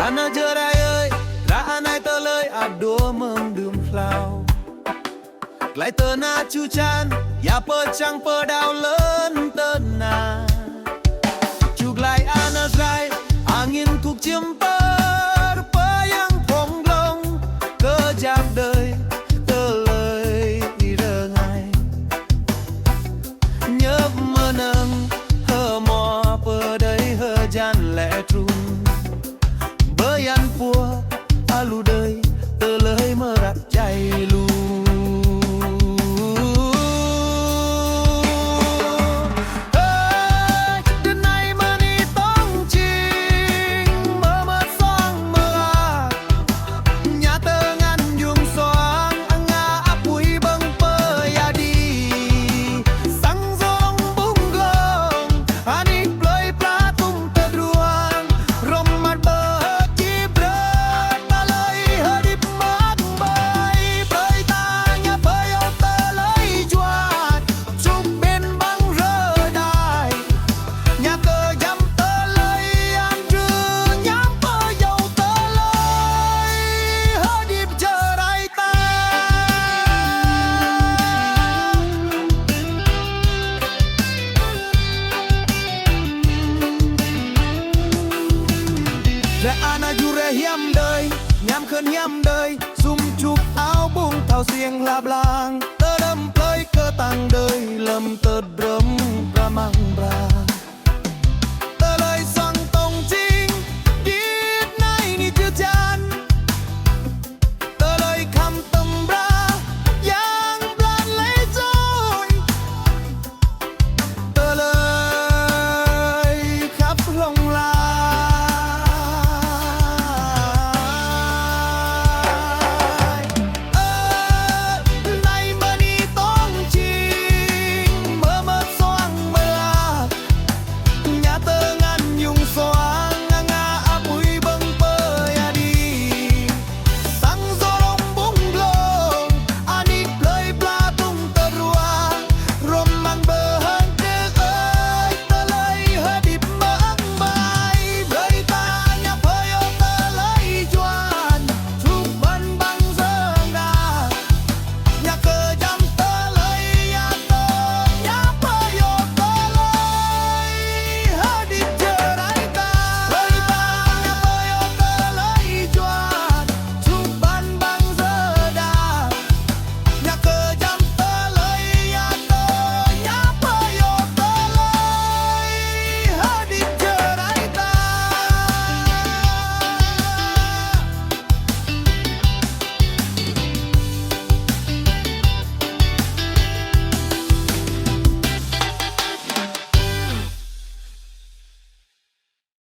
Ana jerai ơi ra anai tơ lời đua mừng đường phao lại tơ na chu chan ya pơ trăng pơ đào lớn tơ na chụp lại ana rai angin thuộc chiêm pơ pơ yang phong long cơ giang đời tơ lời rơ ngày nhớ mơ nâng hơ mò pơ đây hơ gian lẽ trung bơi ăn pua alu đời tơ lời mơ rạc chạy lu Re ana jure hiam đời nhám khơn hiam đời zoom chụp áo bung thao xiềng la blang tơ đâm plei cơ tăng đời lầm tơ drấm pra mang bra